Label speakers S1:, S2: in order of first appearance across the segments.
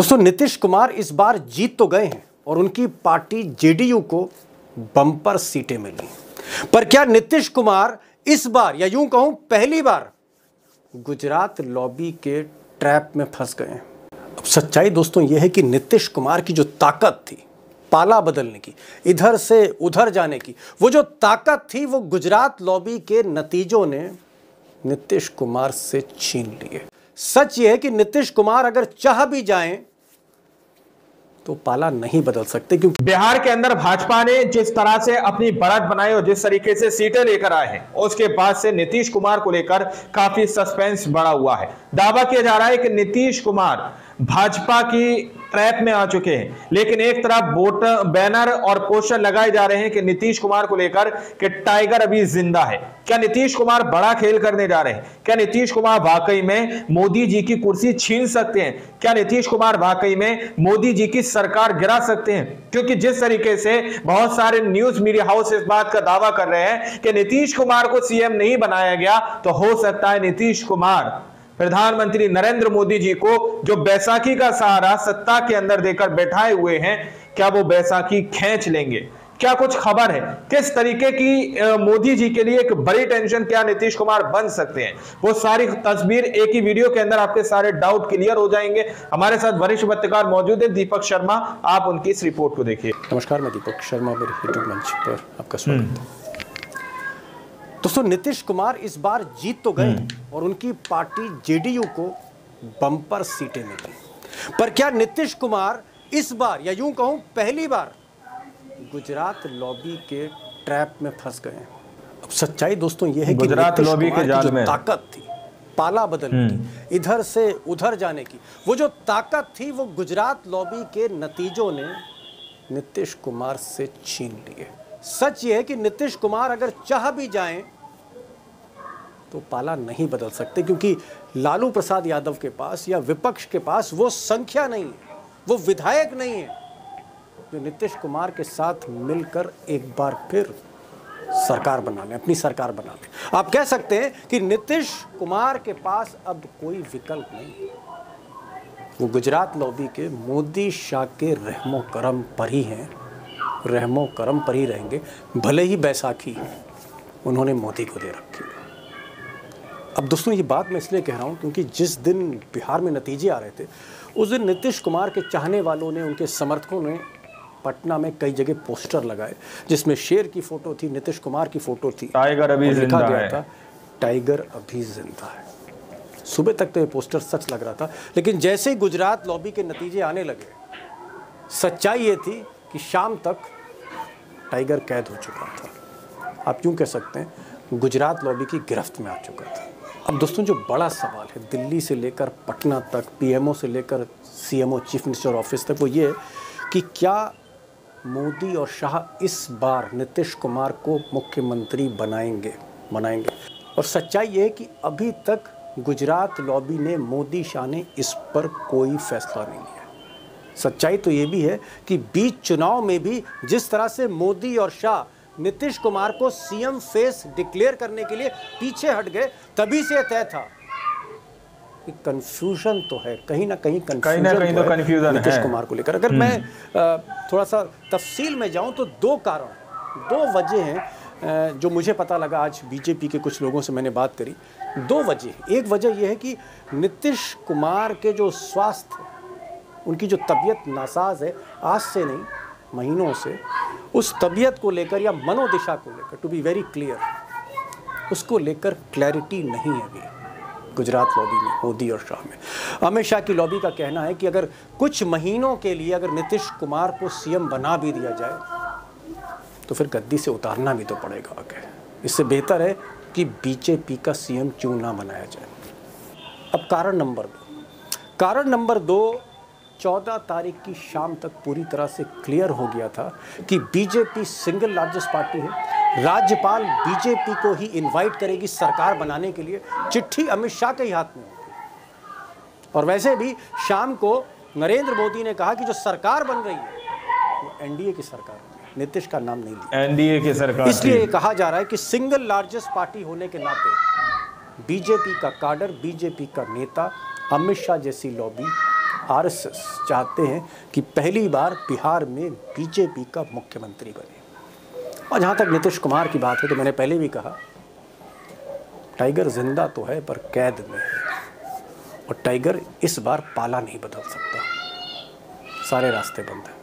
S1: दोस्तों नीतीश कुमार इस बार जीत तो गए हैं और उनकी पार्टी जेडीयू को बम्पर सीटें मिली, पर क्या नीतीश कुमार इस बार या यूं कहूं पहली बार गुजरात लॉबी के ट्रैप में फंस गए हैं? अब सच्चाई दोस्तों यह है कि नीतीश कुमार की जो ताकत थी पाला बदलने की, इधर से उधर जाने की, वो जो ताकत थी वो गुजरात लॉबी के नतीजों ने नीतीश कुमार से छीन ली है। सच यह है कि नीतीश कुमार अगर चाह भी जाएं तो पाला नहीं बदल सकते, क्योंकि
S2: बिहार के अंदर भाजपा ने जिस तरह से अपनी बढ़त बनाई और जिस तरीके से सीटें लेकर आए हैं, उसके बाद से नीतीश कुमार को लेकर काफी सस्पेंस बढ़ा हुआ है। दावा किया जा रहा है कि नीतीश कुमार भाजपा की ट्रैप में आ चुके हैं, लेकिन एक तरफ वोट बैनर और पोस्टर लगाए जा रहे हैं कि नीतीश कुमार को लेकर कि टाइगर अभी जिंदा है। क्या नीतीश कुमार बड़ा खेल करने जा रहे हैं? क्या नीतीश कुमार वाकई में मोदी जी की कुर्सी छीन सकते हैं? क्या नीतीश कुमार वाकई में मोदी जी की सरकार गिरा सकते हैं? क्योंकि जिस तरीके से बहुत सारे न्यूज मीडिया हाउस इस बात का दावा कर रहे हैं कि नीतीश कुमार को सीएम नहीं बनाया गया, तो हो सकता है नीतीश कुमार प्रधानमंत्री नरेंद्र मोदी जी को जो बैसाखी का सहारा सत्ता के अंदर देकर बैठाए हुए हैं, क्या वो बैसाखी खींच लेंगे? क्या कुछ खबर है किस तरीके की मोदी जी के लिए एक बड़ी टेंशन क्या नीतीश कुमार बन सकते हैं? वो सारी तस्वीर एक ही वीडियो के अंदर आपके सारे डाउट क्लियर हो जाएंगे। हमारे साथ वरिष्ठ पत्रकार मौजूद है दीपक शर्मा, आप उनकी इस रिपोर्ट को देखिए।
S1: नमस्कार, मैं दीपक शर्मा, मेरे यूट्यूब मंच पर आपका स्वागत है। दोस्तों नीतीश कुमार इस बार जीत तो गए और उनकी पार्टी जेडीयू को बम्पर सीटें मिली, पर क्या नीतीश कुमार इस बार या यूं कहूं पहली बार गुजरात लॉबी के ट्रैप में फंस गए हैं? अब सच्चाई दोस्तों यह है कि
S2: गुजरात लॉबी के जाल में
S1: ताकत थी पाला बदलने की, इधर से उधर जाने की, वो जो ताकत थी वो गुजरात लॉबी के नतीजों ने नीतीश कुमार से छीन ली है। सच ये है कि नीतीश कुमार अगर चाह भी जाएं तो पाला नहीं बदल सकते, क्योंकि लालू प्रसाद यादव के पास या विपक्ष के पास वो संख्या नहीं है, वो विधायक नहीं है जो नीतीश कुमार के साथ मिलकर एक बार फिर सरकार बना लें, अपनी सरकार बना लें। आप कह सकते हैं कि नीतीश कुमार के पास अब कोई विकल्प नहीं। वो गुजरात लॉबी के मोदी शाह के रहमो करम पर ही हैं, रहमो करम पर ही रहेंगे, भले ही बैसाखी उन्होंने मोदी को दे रखी। अब दोस्तों ये बात मैं इसलिए कह रहा हूँ क्योंकि जिस दिन बिहार में नतीजे आ रहे थे उस दिन नीतीश कुमार के चाहने वालों ने, उनके समर्थकों ने पटना में कई जगह पोस्टर लगाए जिसमें शेर की फोटो थी, नीतीश कुमार की फोटो थी,
S2: टाइगर अभी जिंदा है।
S1: था टाइगर अभी जिंदा है। सुबह तक तो ये पोस्टर सच लग रहा था, लेकिन जैसे ही गुजरात लॉबी के नतीजे आने लगे, सच्चाई ये थी कि शाम तक टाइगर कैद हो चुका था। आप यूँ कह सकते हैं गुजरात लॉबी की गिरफ्त में आ चुका था। अब दोस्तों जो बड़ा सवाल है दिल्ली से लेकर पटना तक, पीएमओ से लेकर सीएमओ चीफ मिनिस्टर ऑफिस तक, वो ये है कि क्या मोदी और शाह इस बार नीतीश कुमार को मुख्यमंत्री बनाएंगे? और सच्चाई ये है कि अभी तक गुजरात लॉबी ने, मोदी शाह ने इस पर कोई फैसला नहीं लिया। सच्चाई तो ये भी है कि बीच चुनाव में भी जिस तरह से मोदी और शाह नीतीश कुमार को सीएम फेस डिक्लेयर करने के लिए पीछे हट गए, तभी से तय था कि कंफ्यूजन तो है, कहीं ना कहीं कंफ्यूजन नीतीश कुमार को लेकर। अगर मैं थोड़ा सा तफसील में जाऊं तो दो वजह हैं जो मुझे पता लगा। आज बीजेपी के कुछ लोगों से मैंने बात करी, दो वजह। एक वजह यह है कि नीतीश कुमार के जो स्वास्थ्य, उनकी जो तबीयत नासाज है, आज से नहीं महीनों से, उस तबीयत को लेकर या मनोदिशा को लेकर, टू बी वेरी क्लियर, उसको लेकर क्लैरिटी नहीं है अभी गुजरात लॉबी में, मोदी और शाह में। अमित शाह की लॉबी का कहना है कि अगर कुछ महीनों के लिए अगर नीतीश कुमार को सीएम बना भी दिया जाए तो फिर गद्दी से उतारना भी तो पड़ेगा आगे। इससे बेहतर है कि बीजेपी का सीएम क्यों ना बनाया जाए। अब कारण नंबर दो, 14 तारीख की शाम तक पूरी तरह से क्लियर हो गया था कि बीजेपी सिंगल लार्जेस्ट पार्टी है। राज्यपाल बीजेपी को ही इनवाइट करेगी सरकार बनाने के लिए, चिट्ठी अमित शाह के ही हाथ में होगी। और वैसे भी शाम को नरेंद्र मोदी ने कहा कि जो सरकार बन रही है वो एनडीए की सरकार है, नीतीश का नाम नहीं लिया,
S2: एनडीए की सरकार।
S1: इसलिए कहा जा रहा है कि सिंगल लार्जेस्ट पार्टी होने के नाते बीजेपी का काडर, बीजेपी का नेता, अमित शाह जैसी लॉबी आरएसएस चाहते हैं कि पहली बार बिहार में बीजेपी का मुख्यमंत्री बने। और जहाँ तक नीतीश कुमार की बात है तो मैंने पहले भी कहा, टाइगर जिंदा तो है पर कैद में है, और टाइगर इस बार पाला नहीं बदल सकता, सारे रास्ते बंद हैं।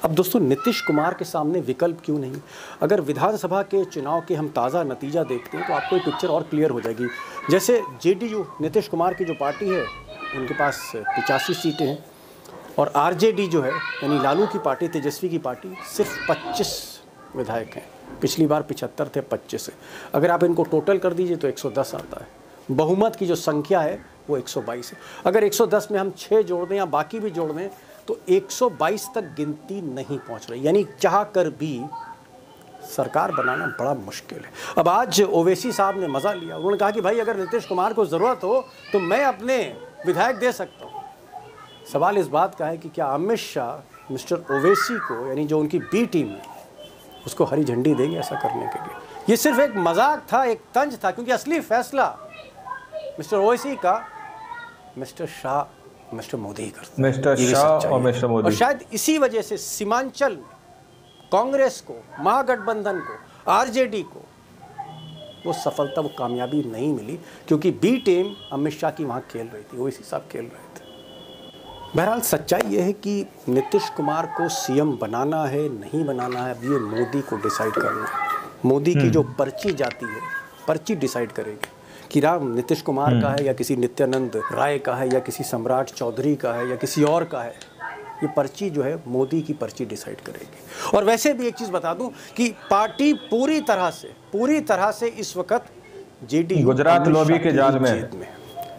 S1: अब दोस्तों, नीतीश कुमार के सामने विकल्प क्यों नहीं? अगर विधानसभा के चुनाव के हम ताज़ा नतीजा देखते हैं तो आपको एक पिक्चर और क्लियर हो जाएगी। जैसे जेडीयू, नीतीश कुमार की जो पार्टी है, उनके पास 85 सीटें हैं, और आरजेडी जो है यानी लालू की पार्टी, तेजस्वी की पार्टी, सिर्फ 25 विधायक हैं। पिछली बार 75 थे, 25 है। अगर आप इनको टोटल कर दीजिए तो 110 आता है। बहुमत की जो संख्या है वो 122 है। अगर 110 में हम 6 जोड़ दें या बाकी भी जोड़ दें तो 122 तक गिनती नहीं पहुंच रही, यानी चाह कर भी सरकार बनाना बड़ा मुश्किल है। अब आज ओवैसी साहब ने मज़ा लिया, उन्होंने कहा कि भाई अगर नीतीश कुमार को ज़रूरत हो तो मैं अपने विधायक दे सकता हूँ। सवाल इस बात का है कि क्या अमित शाह मिस्टर ओवैसी को, यानी जो उनकी बी टीम है, उसको हरी झंडी देंगे ऐसा करने के लिए? ये सिर्फ एक मजाक था, एक तंज था, क्योंकि असली फैसला मिस्टर ओवैसी का मिस्टर शाह, मिस्टर मोदी ही करते हैं।
S2: मिस्टर शाह और मिस्टर मोदी।
S1: और शायद इसी वजह से सीमांचल में कांग्रेस को, महागठबंधन को, आरजेडी को वो सफलता, वो कामयाबी नहीं मिली, क्योंकि बी टीम अमित शाह की वहाँ खेल रही थी, ओवैसी साहब खेल रहे थे। बहरहाल सच्चाई ये है कि नीतीश कुमार को सीएम बनाना है नहीं बनाना है, अब ये मोदी को डिसाइड करना है। मोदी की जो पर्ची जाती है, पर्ची डिसाइड करेगी कि राम नीतीश कुमार का है या किसी नित्यानंद राय का है या किसी सम्राट चौधरी का है या किसी और का है। ये पर्ची जो है मोदी की पर्ची डिसाइड करेगी। और वैसे भी एक चीज़ बता दूं कि पार्टी पूरी तरह से इस वक्त जेडीयू,
S2: गुजरात लॉबी के जाल में,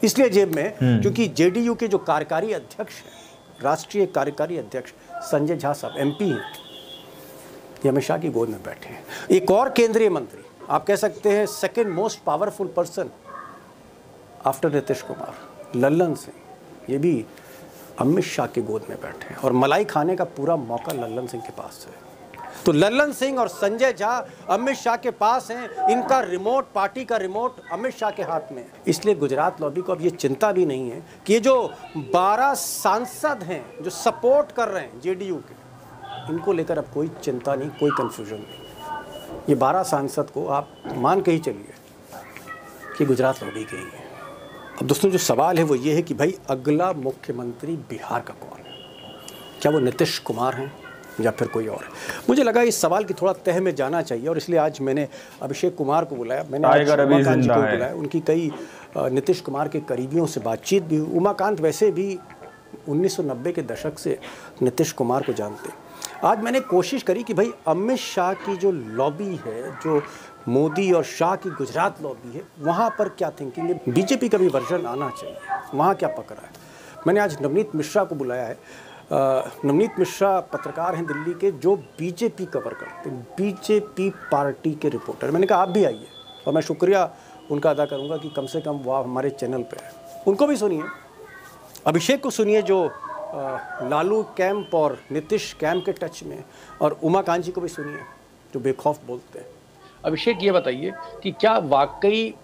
S1: इसलिए जेब में क्योंकि जेडीयू के जो कार्यकारी अध्यक्ष हैं, राष्ट्रीय कार्यकारी अध्यक्ष संजय झा साहब एमपी हैं, ये अमित शाह की गोद में बैठे हैं। एक और केंद्रीय मंत्री, आप कह सकते हैं second most powerful person after Nitish Kumar, Lallan Singh, ये भी अमित शाह के गोद में बैठे हैं, और मलाई खाने का पूरा मौका लल्लन सिंह के पास है। तो लल्लन सिंह और संजय झा अमित शाह के पास हैं, इनका रिमोट, पार्टी का रिमोट अमित शाह के हाथ में है। इसलिए गुजरात लॉबी को अब ये चिंता भी नहीं है कि ये जो 12 सांसद हैं जो सपोर्ट कर रहे हैं जेडीयू के, इनको लेकर अब कोई चिंता नहीं, कोई कंफ्यूजन नहीं। ये 12 सांसद को आप मान के ही चलिए कि गुजरात लॉबी के ही है। अब दोस्तों, जो सवाल है वो ये है कि भाई अगला मुख्यमंत्री बिहार का कौन है? क्या वो नीतीश कुमार हैं या फिर कोई और है? मुझे लगा इस सवाल की थोड़ा तह में जाना चाहिए, और इसलिए आज मैंने अभिषेक कुमार को बुलाया, मैंने उमाकांत जी को बुलाया। उनकी कई नीतीश कुमार के करीबियों से बातचीत भी हुई। उमाकांत वैसे भी 1990 के दशक से नीतीश कुमार को जानते हैं। आज मैंने कोशिश करी कि भाई अमित शाह की जो लॉबी है, जो मोदी और शाह की गुजरात लॉबी है, वहाँ पर क्या थिंकिंग है, बीजेपी का भी वर्जन आना चाहिए, वहाँ क्या पकड़ा है। मैंने आज नवनीत मिश्रा को बुलाया है। नवनीत मिश्रा पत्रकार हैं दिल्ली के, जो बीजेपी कवर करते हैं, बीजेपी पार्टी के रिपोर्टर। मैंने कहा आप भी आइए, और मैं शुक्रिया उनका अदा करूँगा कि कम से कम वो हमारे चैनल पर है। उनको भी सुनिए, अभिषेक को सुनिए जो लालू कैंप और नीतीश कैंप के टच में, और उमाकांत जी को भी सुनिए जो बेखौफ बोलते हैं। अभिषेक, ये बताइए कि क्या वाकई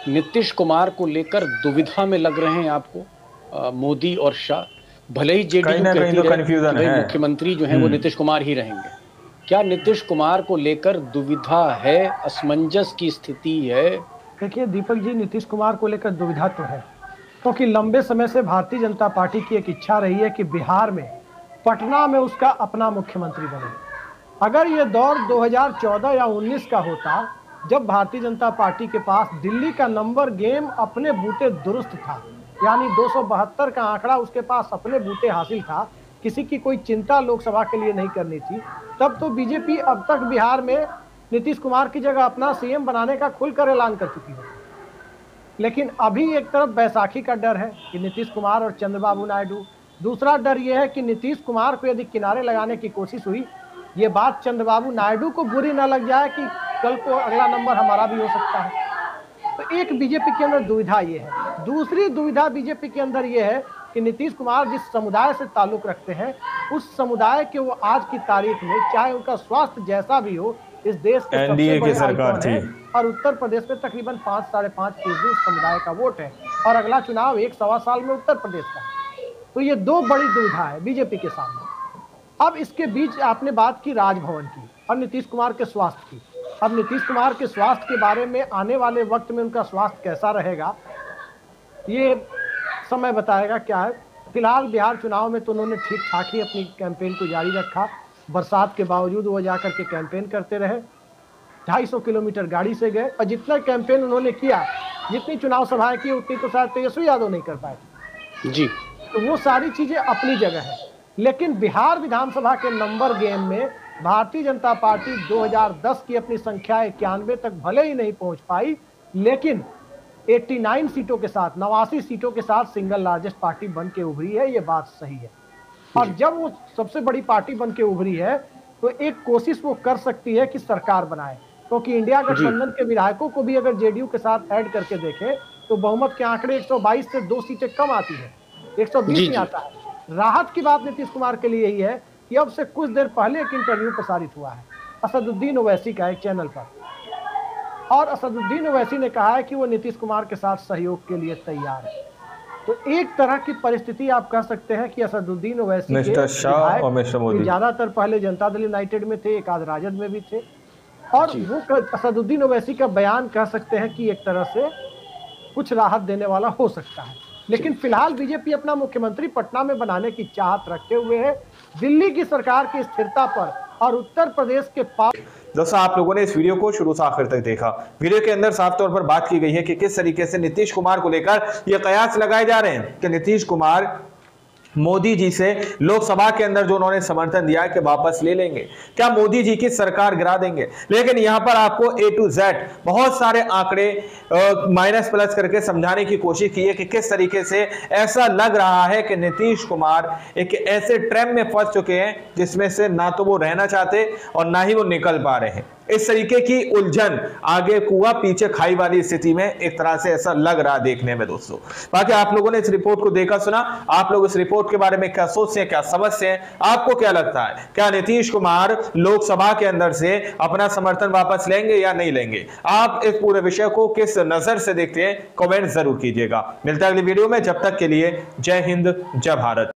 S1: नीतीश कुमार को लेकर दुविधा में लग रहे हैं आपको मोदी और शाह? भले ही जेडीयू कहती है मुख्यमंत्री जो है वो नीतीश कुमार ही रहेंगे, क्या नीतीश कुमार को लेकर दुविधा है, असमंजस की स्थिति है?
S3: देखिए दीपक जी, नीतीश कुमार को लेकर दुविधा तो है, क्योंकि लंबे समय से भारतीय जनता पार्टी की एक इच्छा रही है कि बिहार में, पटना में उसका अपना मुख्यमंत्री बने। अगर ये दौर 2014 या 19 का होता, जब भारतीय जनता पार्टी के पास दिल्ली का नंबर गेम अपने बूते दुरुस्त था, यानी 272 का आंकड़ा उसके पास अपने बूते हासिल था, किसी की कोई चिंता लोकसभा के लिए नहीं करनी थी, तब तो बीजेपी अब तक बिहार में नीतीश कुमार की जगह अपना सीएम बनाने का खुलकर ऐलान कर चुकी है। लेकिन अभी एक तरफ बैसाखी का डर है कि नीतीश कुमार और चंद्रबाबू नायडू, दूसरा डर यह है कि नीतीश कुमार को यदि किनारे लगाने की कोशिश हुई, ये बात चंद्रबाबू नायडू को बुरी न लग जाए कि कल को अगला नंबर हमारा भी हो सकता है। तो एक बीजेपी के अंदर दुविधा ये है। दूसरी दुविधा बीजेपी के अंदर ये है कि नीतीश कुमार जिस समुदाय से ताल्लुक रखते हैं, उस समुदाय के वो आज की तारीख में, चाहे उनका स्वास्थ्य जैसा भी हो, इस देश के
S2: एनडीए की सरकार थी,
S3: और उत्तर प्रदेश में तकरीबन 5-5.5% उस समुदाय का वोट है, और अगला चुनाव 1 सवा साल में उत्तर प्रदेश का है। तो ये दो बड़ी दुविधा है बीजेपी के सामने। अब इसके बीच आपने बात की राजभवन की और नीतीश कुमार के स्वास्थ्य की। अब नीतीश कुमार के स्वास्थ्य के बारे में आने वाले वक्त में उनका स्वास्थ्य कैसा रहेगा ये समय बताएगा क्या है। फिलहाल बिहार चुनाव में तो उन्होंने ठीक ठाक ही अपनी कैंपेन को जारी रखा। बरसात के बावजूद वो जाकर के कैंपेन करते रहे, 250 किलोमीटर गाड़ी से गए और जितना कैंपेन उन्होंने किया, जितनी चुनाव सभाएं की उतनी तो शायद तेजस्वी यादव नहीं कर पाए
S1: जी।
S3: तो वो सारी चीजें अपनी जगह है। लेकिन बिहार विधानसभा के नंबर गेम में भारतीय जनता पार्टी 2010 की अपनी संख्या 91 तक भले ही नहीं पहुंच पाई, लेकिन 89 सीटों के साथ 89 सीटों के साथ सिंगल लार्जेस्ट पार्टी बन के उभरी है, ये बात सही है। और जब वो सबसे बड़ी पार्टी बन के उभरी है तो एक कोशिश वो कर सकती है कि सरकार बनाए, क्योंकि इंडिया गठबंधन के विधायकों को भी अगर जेडीयू के साथ ऐड करके देखें तो बहुमत के आंकड़े 122 से 2 सीटें कम आती है, 120 नहीं आता है। राहत की बात नीतीश कुमार के लिए यही है कि अब से कुछ देर पहले एक इंटरव्यू प्रसारित हुआ है असदुद्दीन ओवैसी का एक चैनल पर, और असदुद्दीन ओवैसी ने कहा है कि वो नीतीश कुमार के साथ सहयोग के लिए तैयार है। तो एक तरह की परिस्थिति आप कह सकते हैं कि असदुद्दीन ओवैसी
S2: मिस्टर शाह और मिस्टर मोदी
S3: ज्यादातर पहले जनता दल यूनाइटेड में थे, एक आध राजद में भी थे, और वो असदुद्दीन ओवैसी का बयान कह सकते हैं कि एक तरह से कुछ राहत देने वाला हो सकता है। लेकिन फिलहाल बीजेपी अपना मुख्यमंत्री पटना में बनाने की चाहत रखते हुए है। दिल्ली की सरकार की स्थिरता पर और उत्तर प्रदेश के पास
S2: दोस्तों आप लोगों ने इस वीडियो को शुरू से आखिर तक देखा। वीडियो के अंदर साफ तौर पर बात की गई है कि किस तरीके से नीतीश कुमार को लेकर ये कयास लगाए जा रहे हैं कि नीतीश कुमार मोदी जी से लोकसभा के अंदर जो उन्होंने समर्थन दिया है कि वापस ले लेंगे, क्या मोदी जी की सरकार गिरा देंगे। लेकिन यहां पर आपको A to Z बहुत सारे आंकड़े माइनस प्लस करके समझाने की कोशिश की है कि किस तरीके से ऐसा लग रहा है कि नीतीश कुमार एक ऐसे ट्रैप में फंस चुके हैं जिसमें से ना तो वो रहना चाहते और ना ही वो निकल पा रहे हैं। इस तरीके की उलझन, आगे कुआं पीछे खाई वाली स्थिति में एक तरह से ऐसा लग रहा देखने में। दोस्तों बाकी आप लोगों ने इस रिपोर्ट को देखा सुना, आप लोग इस रिपोर्ट के बारे में क्या सोचते हैं, क्या समझते हैं, आपको क्या लगता है, क्या नीतीश कुमार लोकसभा के अंदर से अपना समर्थन वापस लेंगे या नहीं लेंगे? आप इस पूरे विषय को किस नजर से देखते हैं, कमेंट जरूर कीजिएगा। मिलता है अगली वीडियो में, जब तक के लिए जय हिंद जय भारत।